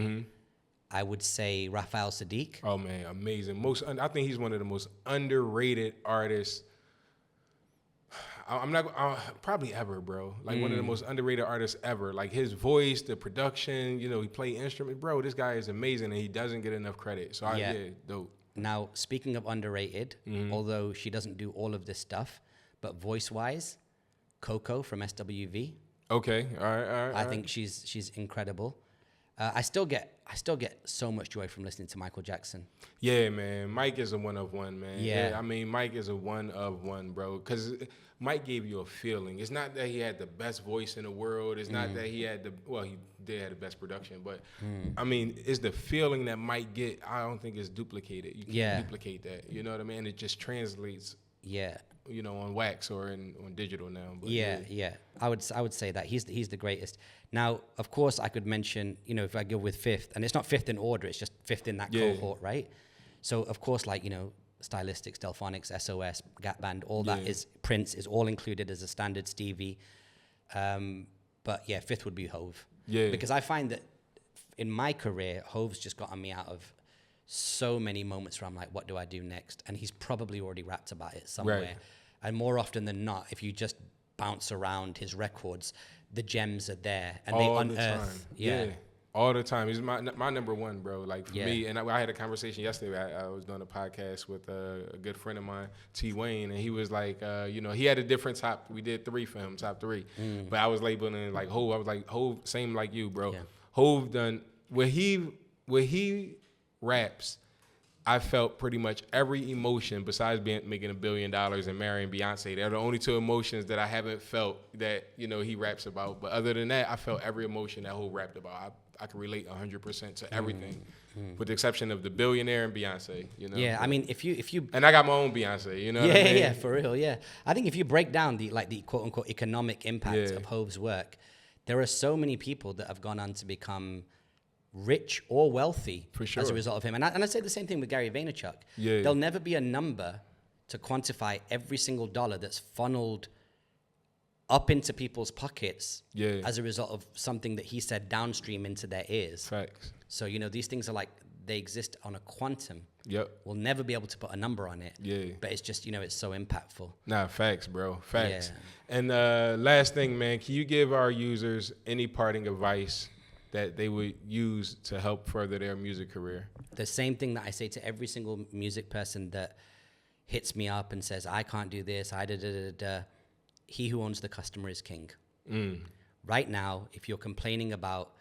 I would say Raphael Sadiq. Oh, man, amazing. I think he's one of the most underrated artists. I'm not probably ever, bro. Like one of the most underrated artists ever. Like his voice, the production, he play instruments, bro. This guy is amazing, and he doesn't get enough credit. So dope. Now, speaking of underrated, although she doesn't do all of this stuff, but voice-wise, Coco from SWV. Okay, all right. I think she's incredible. I still get so much joy from listening to Michael Jackson. Yeah, man. Mike is a one of one, man. Yeah. I mean, Mike is a one of one, bro. Because Mike gave you a feeling. It's not that he had the best voice in the world. It's not that he had he did have the best production. But, I mean, it's the feeling that Mike get. I don't think it's duplicated. You can't duplicate that. You know what I mean? It just translates. Yeah. On wax or on digital now. But yeah. I would say that he's the greatest. Now, of course, I could mention, if I go with fifth, and it's not fifth in order, it's just fifth in that cohort, right? So, of course, like, Stylistics, Delphonics, SOS, Gap Band, all that is Prince is all included as a standard Stevie. But yeah, fifth would be Hove. Yeah. Because I find that in my career, Hove's just gotten me out of so many moments where I'm like, what do I do next? And he's probably already rapped about it somewhere. Right. And more often than not, if you just bounce around his records, the gems are there and all they unearth. Yeah. All the time. He's my number one, bro. Like for me, and I had a conversation yesterday. I was doing a podcast with a good friend of mine, T. Wayne, and he was like, he had a different top. We did 3 for him, top 3. But I was labeling like Hove. I was like, Hove, same like you, bro. Yeah. Hove done where he raps. I felt pretty much every emotion besides making $1 billion and marrying Beyonce. They're the only 2 emotions that I haven't felt that, he raps about. But other than that, I felt every emotion that Hov rapped about. I can relate 100% to everything, with the exception of the billionaire and Beyonce, Yeah, I mean, if you and I got my own Beyonce, you know what I mean? Yeah, for real, yeah. I think if you break down the quote-unquote economic impact of Hov's work, there are so many people that have gone on to become rich or wealthy as a result of him. And I say the same thing with Gary Vaynerchuk. Yeah. There'll never be a number to quantify every single dollar that's funneled up into people's pockets as a result of something that he said downstream into their ears. Facts. So, these things are like, they exist on a quantum. Yep. We'll never be able to put a number on it. Yeah. But it's just, it's so impactful. Nah, facts, bro. Facts. Yeah. And last thing, man, can you give our users any parting advice that they would use to help further their music career? The same thing that I say to every single music person that hits me up and says, I can't do this, he who owns the customer is king. Right now, if you're complaining about,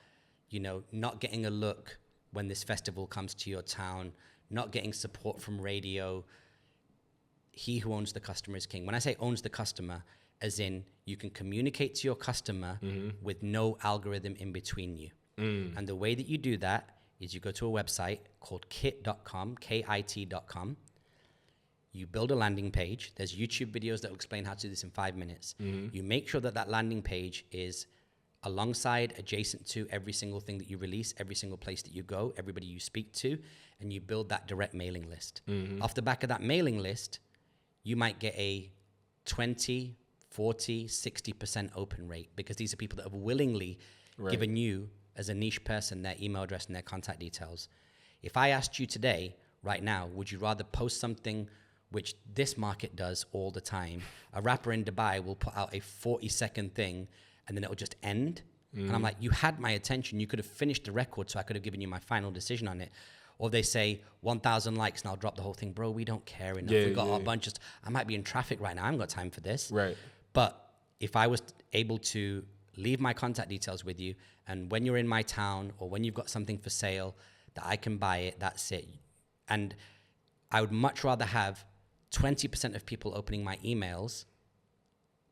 not getting a look when this festival comes to your town, not getting support from radio, he who owns the customer is king. When I say owns the customer, as in you can communicate to your customer with no algorithm in between you. And the way that you do that is you go to a website called kit.com, KIT.com. You build a landing page. There's YouTube videos that will explain how to do this in 5 minutes. You make sure that landing page is alongside, adjacent to every single thing that you release, every single place that you go, everybody you speak to, and you build that direct mailing list. Off the back of that mailing list, you might get a 20, 40, 60% open rate because these are people that have willingly given you, as a niche person, their email address and their contact details. If I asked you today, right now, would you rather post something which this market does all the time? A rapper in Dubai will put out a 40-second thing and then it'll just end. And I'm like, you had my attention. You could have finished the record so I could have given you my final decision on it. Or they say 1,000 likes and I'll drop the whole thing. Bro, we don't care enough. We got a bunch of I might be in traffic right now. I haven't got time for this. Right. But if I was able to leave my contact details with you, and when you're in my town or when you've got something for sale that I can buy it, that's it. And I would much rather have 20% of people opening my emails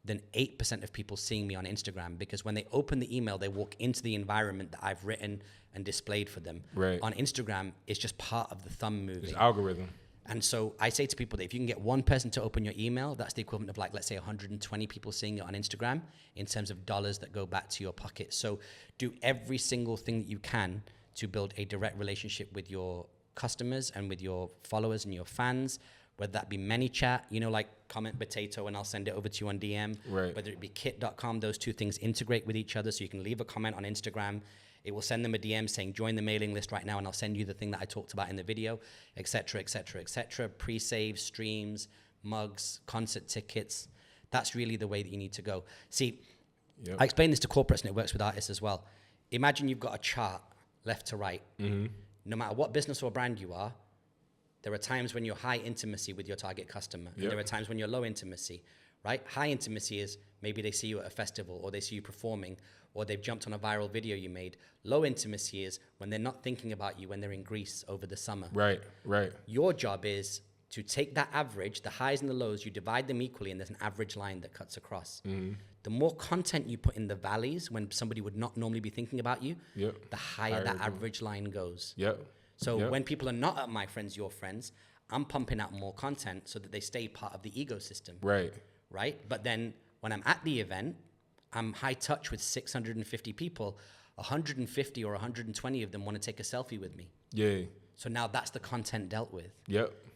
than 8% of people seeing me on Instagram, because when they open the email, they walk into the environment that I've written and displayed for them. Right. On Instagram, it's just part of the thumb moving. It's algorithm. And so I say to people that if you can get one person to open your email, that's the equivalent of, like, let's say 120 people seeing it on Instagram in terms of dollars that go back to your pocket. So do every single thing that you can to build a direct relationship with your customers and with your followers and your fans, whether that be ManyChat, like comment potato and I'll send it over to you on DM. Right. Whether it be kit.com, those two things integrate with each other, so you can leave a comment on Instagram. It will send them a DM saying, join the mailing list right now, and I'll send you the thing that I talked about in the video, et cetera, et cetera, et cetera. Pre-save, streams, mugs, concert tickets. That's really the way that you need to go. See, I explain this to corporates, and it works with artists as well. Imagine you've got a chart left to right. Mm-hmm. No matter what business or brand you are, there are times when you're high intimacy with your target customer. And there are times when you're low intimacy, right? High intimacy is maybe they see you at a festival, or they see you performing, or they've jumped on a viral video you made. Low intimacy is when they're not thinking about you when they're in Greece over the summer. Right, right. Your job is to take that average, the highs and the lows, you divide them equally, and there's an average line that cuts across. Mm-hmm. The more content you put in the valleys when somebody would not normally be thinking about you, the higher that average line goes. So when people are not at My Friends, Your Friends, I'm pumping out more content so that they stay part of the ecosystem. Right? But then when I'm at the event, I'm high touch with 650 people. 150 or 120 of them want to take a selfie with me. So now that's the content dealt with.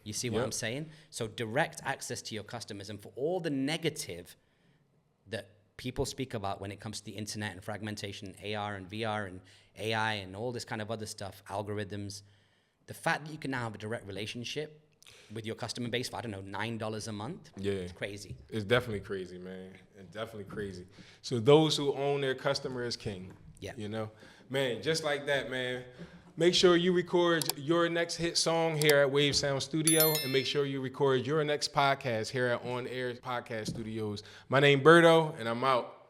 You see what I'm saying? So direct access to your customers, and for all the negative that people speak about when it comes to the internet and fragmentation, AR and VR and AI and all this kind of other stuff, algorithms, the fact that you can now have a direct relationship with your customer base for, I don't know, $9 a month, it's crazy. It's definitely crazy, man. It's definitely crazy. So those who own their customer is king. Man, just like that, man. Make sure you record your next hit song here at Wave Sound Studio, and make sure you record your next podcast here at On Air Podcast Studios. My name Berto, and I'm out.